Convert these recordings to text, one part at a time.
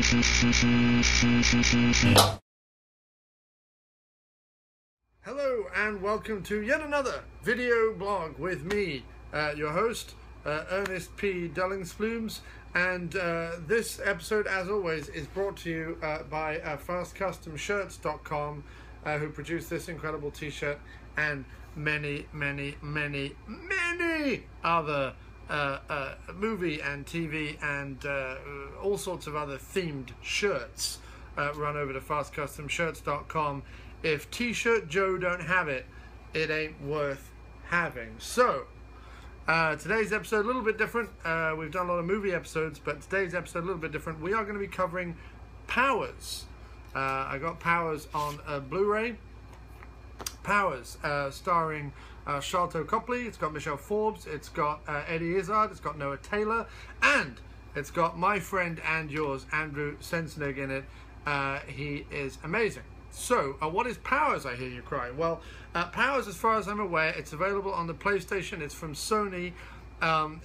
Hello and welcome to yet another video blog with me, your host, Ernest P. Dullingsplumes, and this episode, as always, is brought to you by FastCustomShirts.com, who produced this incredible t-shirt and many other movie and TV and all sorts of other themed shirts. Run over to FastCustomShirts.com. If T-Shirt Joe don't have it, it ain't worth having. So, today's episode a little bit different. We've done a lot of movie episodes, but today's episode a little bit different. We are going to be covering Powers. I got Powers on Blu-ray. Powers, starring Sharlto Copley. It's got Michelle Forbes. It's got Eddie Izzard. It's got Noah Taylor. And it's got my friend and yours, Andrew Sensenig, in it. He is amazing. So, what is Powers, I hear you cry? Well, Powers, as far as I'm aware, it's available on the PlayStation. It's from Sony.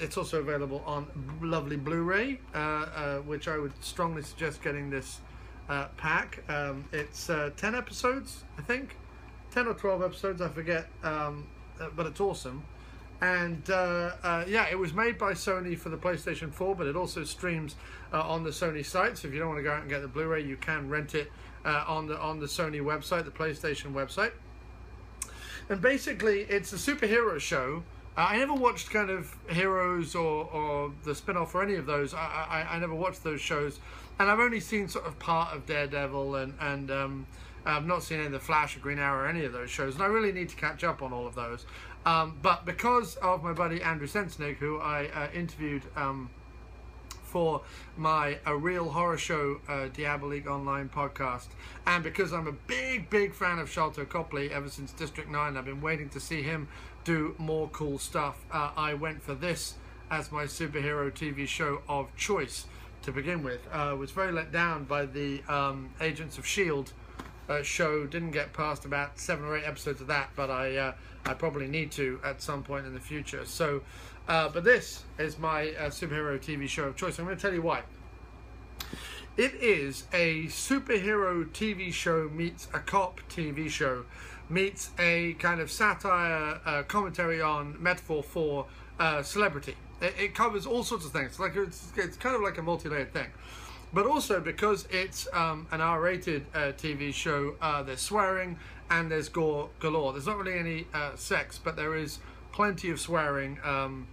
It's also available on lovely Blu-ray, which I would strongly suggest getting this pack. It's 10 episodes, I think. 10 or 12 episodes, I forget, but it's awesome. And yeah, it was made by Sony for the PlayStation 4, but it also streams on the Sony site. So if you don't want to go out and get the Blu-ray, you can rent it on the Sony website, the PlayStation website. And basically, it's a superhero show. I never watched kind of Heroes or the spin-off or any of those. I never watched those shows, and I've only seen sort of part of Daredevil and I've not seen any of the Flash or Green Arrow or any of those shows, and I really need to catch up on all of those. But because of my buddy Andrew Sensenig, who I interviewed for my A Real Horror Show Diabolique Online podcast, and because I'm a big fan of Sharlto Copley ever since District 9, I've been waiting to see him do more cool stuff. I went for this as my superhero TV show of choice to begin with. I was very let down by the Agents of S.H.I.E.L.D. Show. Didn't get past about 7 or 8 episodes of that, but I probably need to at some point in the future. So, but this is my superhero TV show of choice. I'm going to tell you why. It is a superhero TV show meets a cop TV show meets a kind of satire, commentary on metaphor for celebrity. It covers all sorts of things. Like it's kind of like a multi-layered thing. But also because it's an R-rated TV show, there's swearing and there's gore galore. There's not really any sex, but there is plenty of swearing and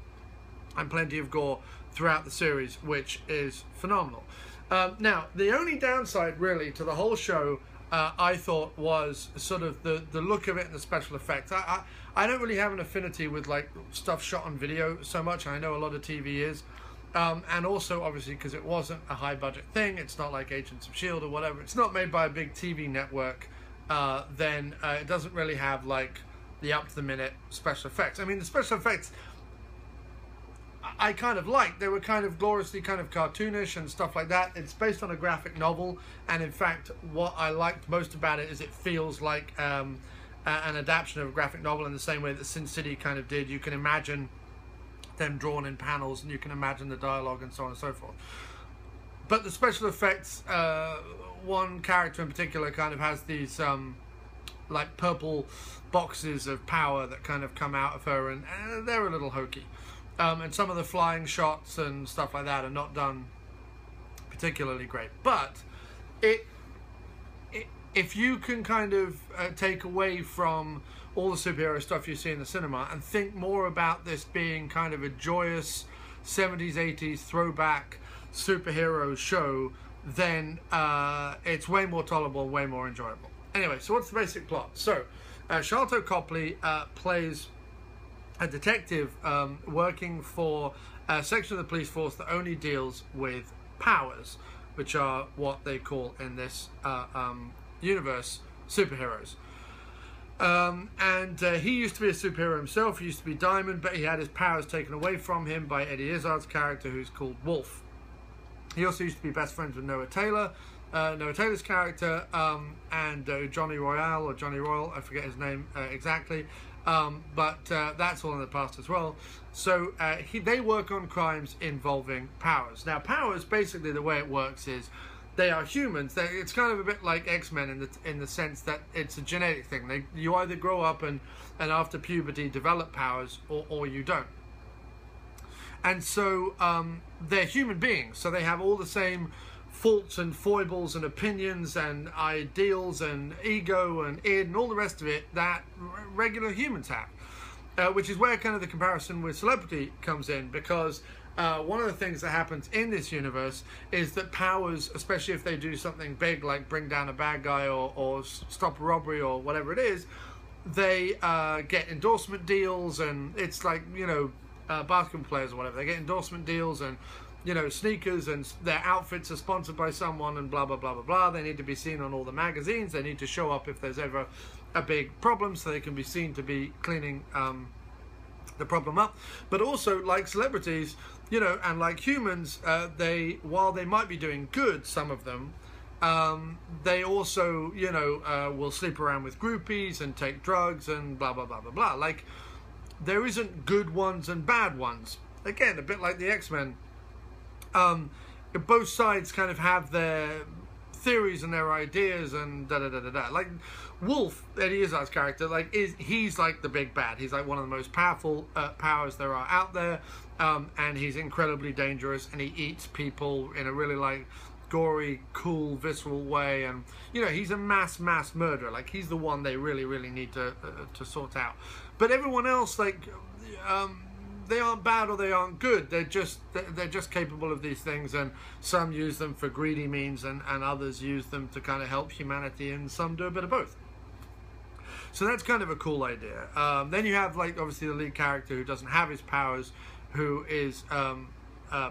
plenty of gore throughout the series, which is phenomenal. Now, the only downside really to the whole show, I thought, was sort of the look of it and the special effects. I don't really have an affinity with like stuff shot on video so much. I know a lot of TV is. And also, obviously, because it wasn't a high-budget thing, it's not like Agents of S.H.I.E.L.D. or whatever, it's not made by a big TV network, then it doesn't really have, like, the up-to-the-minute special effects. I mean, the special effects I kind of liked. They were kind of gloriously kind of cartoonish and stuff like that. It's based on a graphic novel, and in fact, what I liked most about it is it feels like an adaptation of a graphic novel in the same way that Sin City kind of did. You can imagine them drawn in panels, and you can imagine the dialogue and so on and so forth. But the special effects, one character in particular kind of has these like purple boxes of power that kind of come out of her, and they're a little hokey. And some of the flying shots and stuff like that are not done particularly great. But if you can kind of take away from all the superhero stuff you see in the cinema and think more about this being kind of a joyous 70s, 80s throwback superhero show, then it's way more tolerable, way more enjoyable. Anyway, so what's the basic plot? So, Sharlto Copley plays a detective working for a section of the police force that only deals with powers, which are what they call in this universe superheroes. And he used to be a superhero himself. He used to be Diamond, but he had his powers taken away from him by Eddie Izzard's character, who's called Wolf. He also used to be best friends with Noah Taylor, Noah Taylor's character, and Johnny Royale, or Johnny Royal, I forget his name exactly, but that's all in the past as well. So they work on crimes involving powers. Now, powers, basically the way it works is they are humans. It's kind of a bit like X-Men in the sense that it's a genetic thing. You either grow up and after puberty develop powers, or you don't. And so they're human beings, so they have all the same faults and foibles and opinions and ideals and ego and id and all the rest of it that regular humans have, which is where kind of the comparison with celebrity comes in, because one of the things that happens in this universe is that powers, especially if they do something big like bring down a bad guy or stop a robbery or whatever it is, they get endorsement deals, and it's like, you know, basketball players or whatever, they get endorsement deals and, you know, sneakers, and their outfits are sponsored by someone, and blah blah blah blah blah. They need to be seen on all the magazines, they need to show up if there's ever a big problem so they can be seen to be cleaning the problem up. But also, like celebrities, you know, and like humans, while they might be doing good, some of them, they also, you know, will sleep around with groupies and take drugs and blah blah blah blah blah. Like, there isn't good ones and bad ones. Again, a bit like the X-Men. Both sides kind of have their theories and their ideas and da da da da da. Like Wolf, Eddie Izzard's character, like he's like the big bad. He's like one of the most powerful powers there are out there, and he's incredibly dangerous, and he eats people in a really like gory, cool, visceral way, and you know, he's a mass murderer. Like, he's the one they really need to sort out. But everyone else, like, they aren't bad or they aren't good. They're just capable of these things, and some use them for greedy means, and others use them to kind of help humanity, and some do a bit of both. So that's kind of a cool idea. Then you have, like, obviously the lead character who doesn't have his powers, who is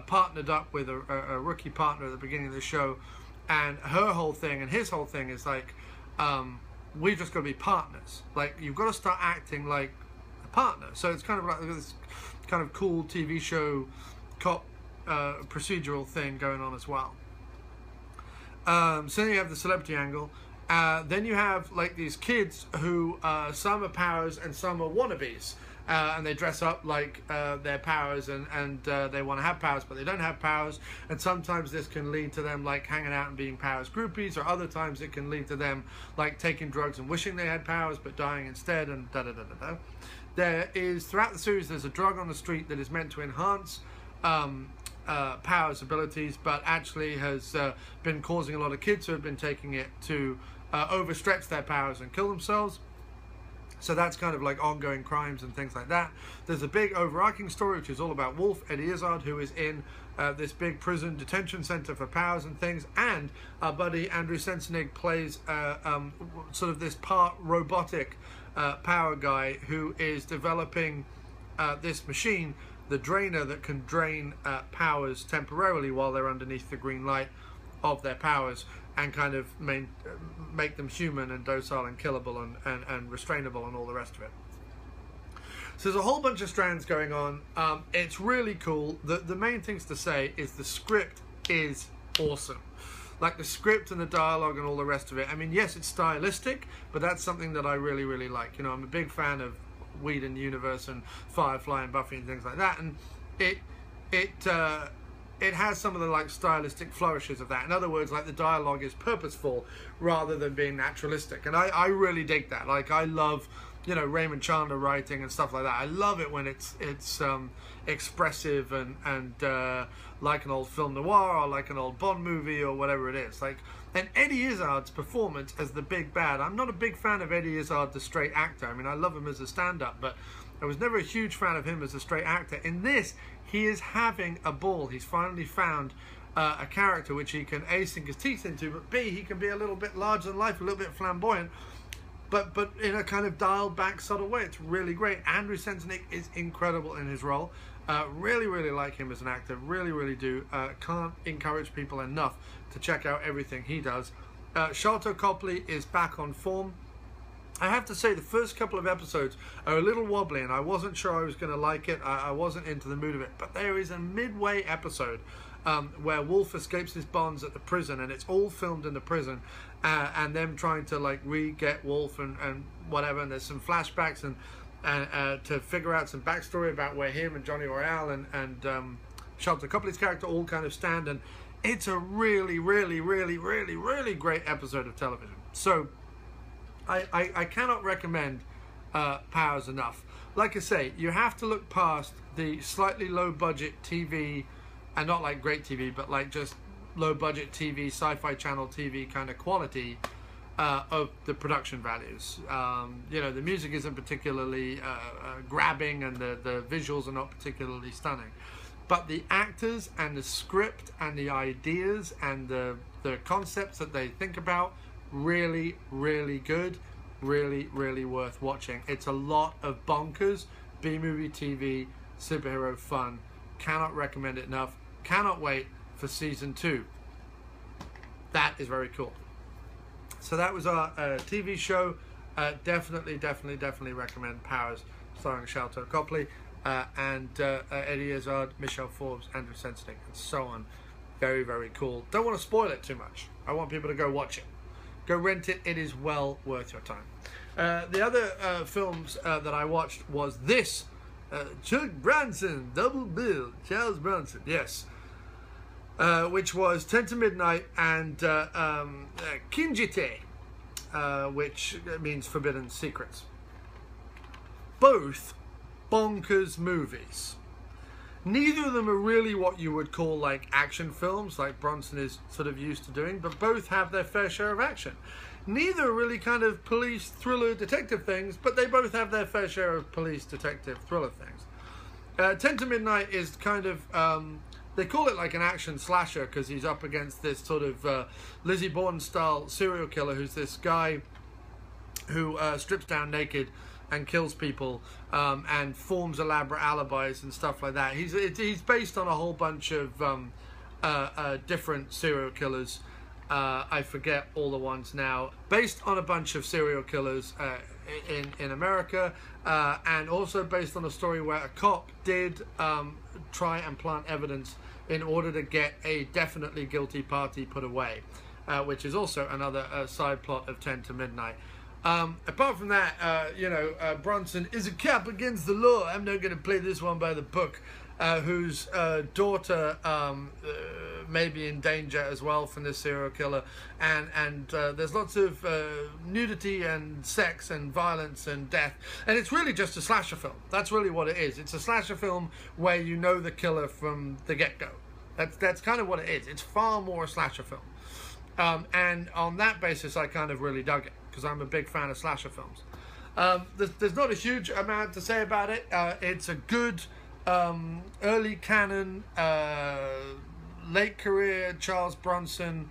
partnered up with a rookie partner at the beginning of the show, and her whole thing and his whole thing is like, we've just got to be partners. Like, you've got to start acting like a partner. So it's kind of like this kind of cool TV show cop procedural thing going on as well. So then you have the celebrity angle. Then you have like these kids who some are powers and some are wannabes. And they dress up like their powers, and they want to have powers, but they don't have powers. And sometimes this can lead to them like hanging out and being powers groupies, or other times it can lead to them like taking drugs and wishing they had powers but dying instead, and da da da da da. There is, throughout the series, there's a drug on the street that is meant to enhance powers abilities, but actually has been causing a lot of kids who have been taking it to overstretch their powers and kill themselves. So that's kind of like ongoing crimes and things like that. There's a big overarching story which is all about Wolf, Eddie Izzard, who is in this big prison detention center for powers and things, and our buddy Andrew Sensenig plays sort of this part robotic power guy who is developing this machine, the drainer, that can drain powers temporarily while they're underneath the green light of their powers, and kind of make them human and docile and killable and restrainable and all the rest of it. So there's a whole bunch of strands going on. It's really cool. The main things to say is the script is awesome. Like, the script and the dialogue and all the rest of it. I mean, yes, it's stylistic, but that's something that I really like. You know, I'm a big fan of Whedon Universe and Firefly and Buffy and things like that, and it has some of the like stylistic flourishes of that. In other words, like, the dialogue is purposeful rather than being naturalistic, and I really dig that. Like, I love, you know, Raymond Chandler writing and stuff like that. I love it when it's expressive and like an old film noir or like an old Bond movie or whatever it is. Like, and Eddie Izzard's performance as the big bad. I'm not a big fan of Eddie Izzard, the straight actor. I mean, I love him as a stand-up, but I was never a huge fan of him as a straight actor. In this, he is having a ball. He's finally found a character which he can A, sink his teeth into, but B, he can be a little bit larger than life, a little bit flamboyant, but in a kind of dialed back subtle way. It's really great. Andrew Sensenig is incredible in his role. Really like him as an actor. Really do. Can't encourage people enough to check out everything he does. Sharlto Copley is back on form. I have to say, the first couple of episodes are a little wobbly, and I wasn't sure I was going to like it. I wasn't into the mood of it. But there is a midway episode where Wolf escapes his bonds at the prison, and it's all filmed in the prison, and them trying to like re-get Wolf and whatever. And there's some flashbacks and to figure out some backstory about where him and Johnny Royale and Sharlto Copley's character all kind of stand, and It's a really, really, really, really, really great episode of television. So I cannot recommend Powers enough. Like I say, you have to look past the slightly low budget TV, and not like great TV, but like just low budget TV, sci-fi channel TV kind of quality of the production values. You know, the music isn't particularly grabbing, and the visuals are not particularly stunning. But the actors and the script and the ideas and the concepts that they think about, really, really good, really, really worth watching. It's a lot of bonkers B-movie TV superhero fun. Cannot recommend it enough. Cannot wait for season 2. That is very cool. So that was our TV show. Definitely recommend Powers, starring Sharlto, Copley, and Eddie Izzard, Michelle Forbes, Andrew Sensenig, and so on. Very, very cool. Don't want to spoil it too much. I want people to go watch it. Go rent it. It is well worth your time. The other films that I watched was this. Charles Bronson Double Bill. Charles Bronson, yes. Which was 10 to Midnight, and Kinjite, which means Forbidden Secrets. Both bonkers movies. Neither of them are really what you would call like action films, like Bronson is sort of used to doing, but both have their fair share of action. Neither are really kind of police, thriller, detective things, but they both have their fair share of police, detective, thriller things. 10 to Midnight is kind of, they call it like an action slasher because he's up against this sort of Lizzie Borden style serial killer who's this guy who strips down naked and kills people and forms elaborate alibis and stuff like that. He's based on a whole bunch of different serial killers. I forget all the ones now. Based on a bunch of serial killers in America, and also based on a story where a cop did try and plant evidence in order to get a definitely guilty party put away, which is also another side plot of 10 to Midnight. Apart from that, you know, Bronson is a cop against the law. I'm not going to play this one by the book, whose daughter may be in danger as well from this serial killer, and there's lots of nudity and sex and violence and death, and it's really just a slasher film. That's really what it is. It's a slasher film where you know the killer from the get-go. That's kind of what it is. It's far more a slasher film, and on that basis I kind of really dug it, because I'm a big fan of slasher films. There's not a huge amount to say about it. It's a good early canon, late career Charles Bronson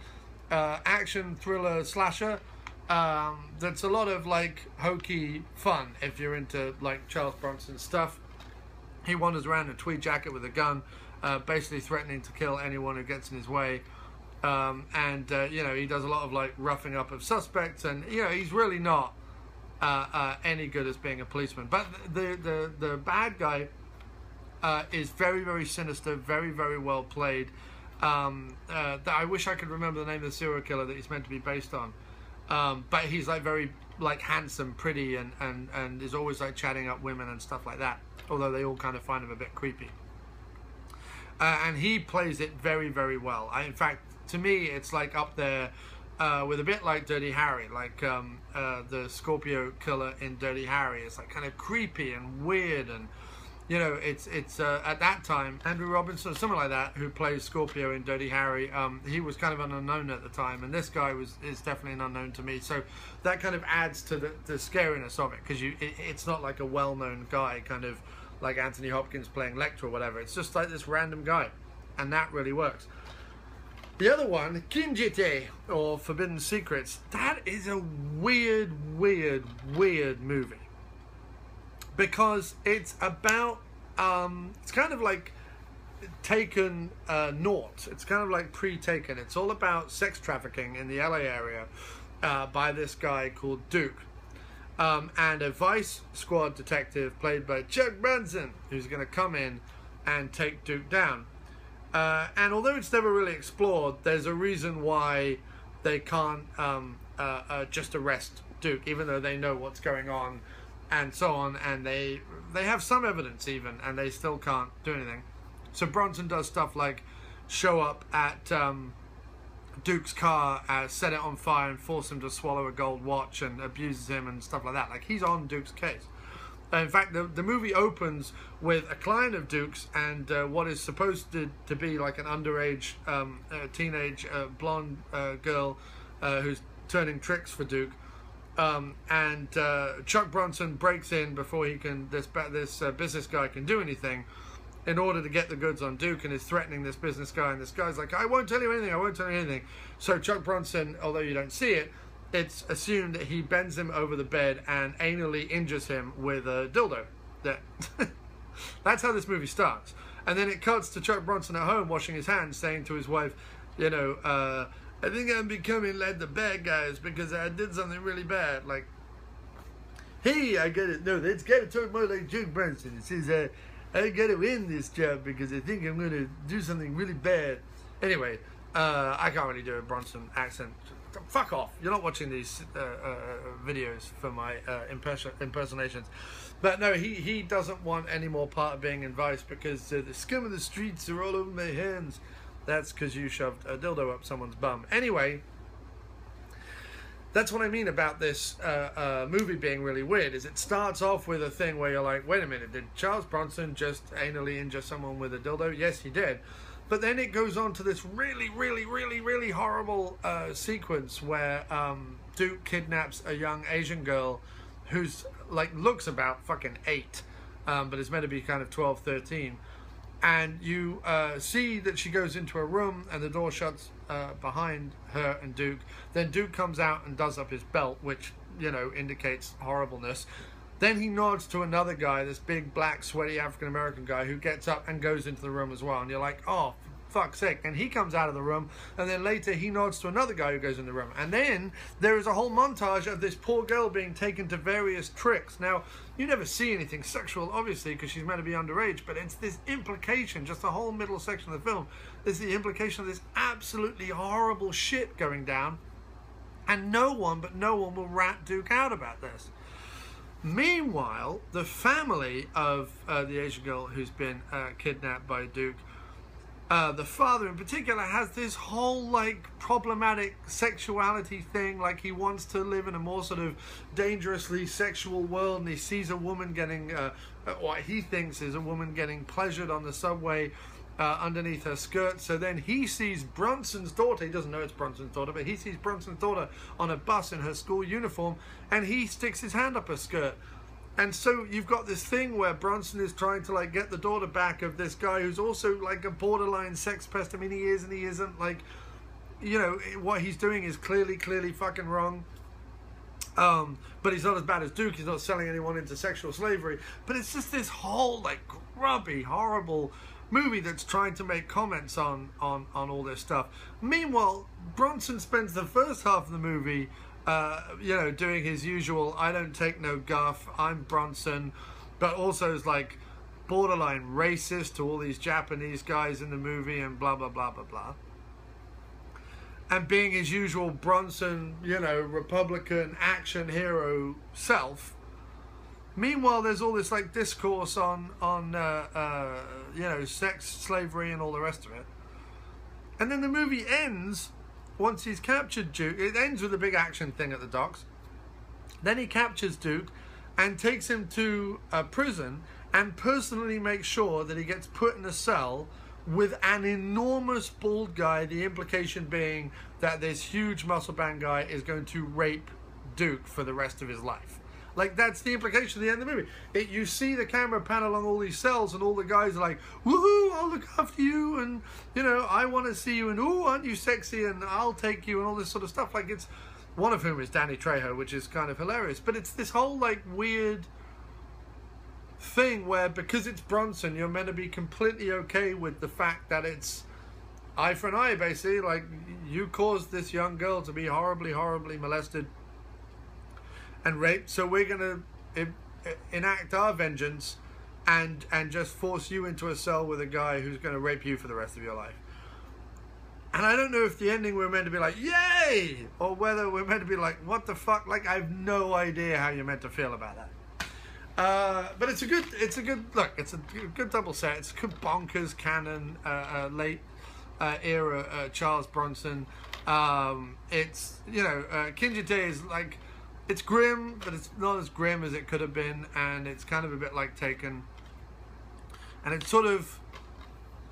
action thriller slasher. That's a lot of like hokey fun if you're into like Charles Bronson stuff. He wanders around in a tweed jacket with a gun, basically threatening to kill anyone who gets in his way. And you know, he does a lot of like roughing up of suspects, and you know, he's really not any good as being a policeman. But the bad guy is very, very sinister, very, very well played. I wish I could remember the name of the serial killer that he's meant to be based on. But he's like very like handsome, pretty, and is always like chatting up women and stuff like that. Although they all kind of find him a bit creepy. And he plays it very, very well. In fact, to me, it's like up there with a bit like Dirty Harry, like the Scorpio killer in Dirty Harry. It's like kind of creepy and weird, and you know, it's at that time Andrew Robinson, someone like that, who plays Scorpio in Dirty Harry. He was kind of an unknown at the time, and this guy is definitely an unknown to me. So that kind of adds to the scariness of it, because it's not like a well-known guy, kind of like Anthony Hopkins playing Lecter or whatever. It's just like this random guy, and that really works. The other one, Kinjite, or Forbidden Secrets, that is a weird movie. Because it's about, it's kind of like Taken Naught. It's kind of like pre-Taken. It's all about sex trafficking in the LA area by this guy called Duke. And a Vice Squad detective played by Chuck Bronson, who's going to come in and take Duke down. And although it's never really explored, there's a reason why they can't just arrest Duke, even though they know what's going on and so on, and they have some evidence even, and they still can't do anything. So Bronson does stuff like show up at Duke's car, set it on fire and force him to swallow a gold watch and abuses him and stuff like that. Like, he's on Duke's case. In fact, the movie opens with a client of Duke's and what is supposed to be like an underage teenage blonde girl who's turning tricks for Duke. And Chuck Bronson breaks in before he can, this business guy can do anything, in order to get the goods on Duke, and is threatening this business guy, and this guy's like, I won't tell you anything, I won't tell you anything. So Chuck Bronson, although you don't see it, it's assumed that he bends him over the bed and anally injures him with a dildo. That's how this movie starts. And then it cuts to Chuck Bronson at home washing his hands, saying to his wife, you know, I think I'm becoming like the bad guys because I did something really bad. Like, hey, I gotta, no, it's gotta talk more like Chuck Bronson. It says, I gotta win this job because I think I'm gonna do something really bad. Anyway, I can't really do a Bronson accent. Fuck off. You're not watching these videos for my impersonations. But no, he doesn't want any more part of being in Vice because the scum of the streets are all over my hands. That's because you shoved a dildo up someone's bum. Anyway, that's what I mean about this movie being really weird, is it starts off with a thing where you're like, wait a minute, did Charles Bronson just anally injure someone with a dildo? Yes, he did. But then it goes on to this really, really, really, really horrible sequence where Duke kidnaps a young Asian girl who's, like, looks about fucking 8, but is meant to be kind of 12, 13. And you see that she goes into a room and the door shuts behind her and Duke. Then Duke comes out and does up his belt, which, you know, indicates horribleness. Then he nods to another guy, this big, black, sweaty African-American guy, who gets up and goes into the room as well. And you're like, oh, for fuck's sake. And he comes out of the room, and then later he nods to another guy who goes in the room. And then there is a whole montage of this poor girl being taken to various tricks. Now, you never see anything sexual, obviously, because she's meant to be underage, but it's this implication, just the whole middle section of the film, is the implication of this absolutely horrible shit going down. And no one will rat Duke out about this. Meanwhile, the family of the Asian girl who's been kidnapped by Duke, the father in particular, has this whole, like, problematic sexuality thing. Like, he wants to live in a more sort of dangerously sexual world, and he sees a woman getting what he thinks is a woman getting pleasured on the subway underneath her skirt. So then he sees Bronson's daughter, he doesn't know it's Bronson's daughter, but he sees Bronson's daughter on a bus in her school uniform, and he sticks his hand up her skirt. And so you've got this thing where Bronson is trying to, like, get the daughter back of this guy who's also, like, a borderline sex pest. I mean, he is and he isn't. Like, you know, what he's doing is clearly fucking wrong. But he's not as bad as Duke. He's not selling anyone into sexual slavery. But it's just this whole, like, grubby, horrible movie that's trying to make comments on all this stuff. Meanwhile, Bronson spends the first half of the movie, you know, doing his usual, I don't take no guff, I'm Bronson, but also is, like, borderline racist to all these Japanese guys in the movie and blah, blah, blah, blah, blah. And being his usual Bronson, you know, Republican action hero self. Meanwhile, there's all this, like, discourse on you know, sex, slavery, and all the rest of it. And then the movie ends, once he's captured Duke, it ends with a big action thing at the docks. Then he captures Duke and takes him to a prison and personally makes sure that he gets put in a cell with an enormous bald guy, the implication being that this huge muscle band guy is going to rape Duke for the rest of his life. Like, that's the implication at the end of the movie. You see the camera pan along all these cells, and all the guys are like, woohoo, I'll look after you, and, you know, I want to see you, and ooh, aren't you sexy, and I'll take you, and all this sort of stuff. Like, it's, one of whom is Danny Trejo, which is kind of hilarious. But it's this whole, like, weird thing where, because it's Bronson, you're meant to be completely okay with the fact that it's eye for an eye, basically. Like, you caused this young girl to be horribly, horribly molested and raped, so we're going to enact our vengeance and just force you into a cell with a guy who's going to rape you for the rest of your life. And I don't know if the ending we're meant to be like, yay, or whether we're meant to be like, what the fuck? Like, I have no idea how you're meant to feel about that. But it's a good look. It's a good double set. It's a good bonkers canon, late era Charles Bronson. It's, you know, Kinjite is like, it's grim, but it's not as grim as it could have been, and it's kind of a bit like Taken. And it's sort of,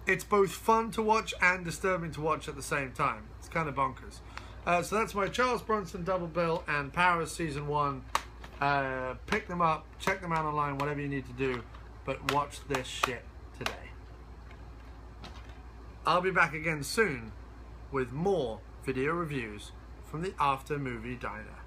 it's both fun to watch and disturbing to watch at the same time. It's kind of bonkers. So that's my Charles Bronson Double Bill and Paris Season 1. Pick them up, check them out online, whatever you need to do, but watch this shit today. I'll be back again soon with more video reviews from the After Movie Diner.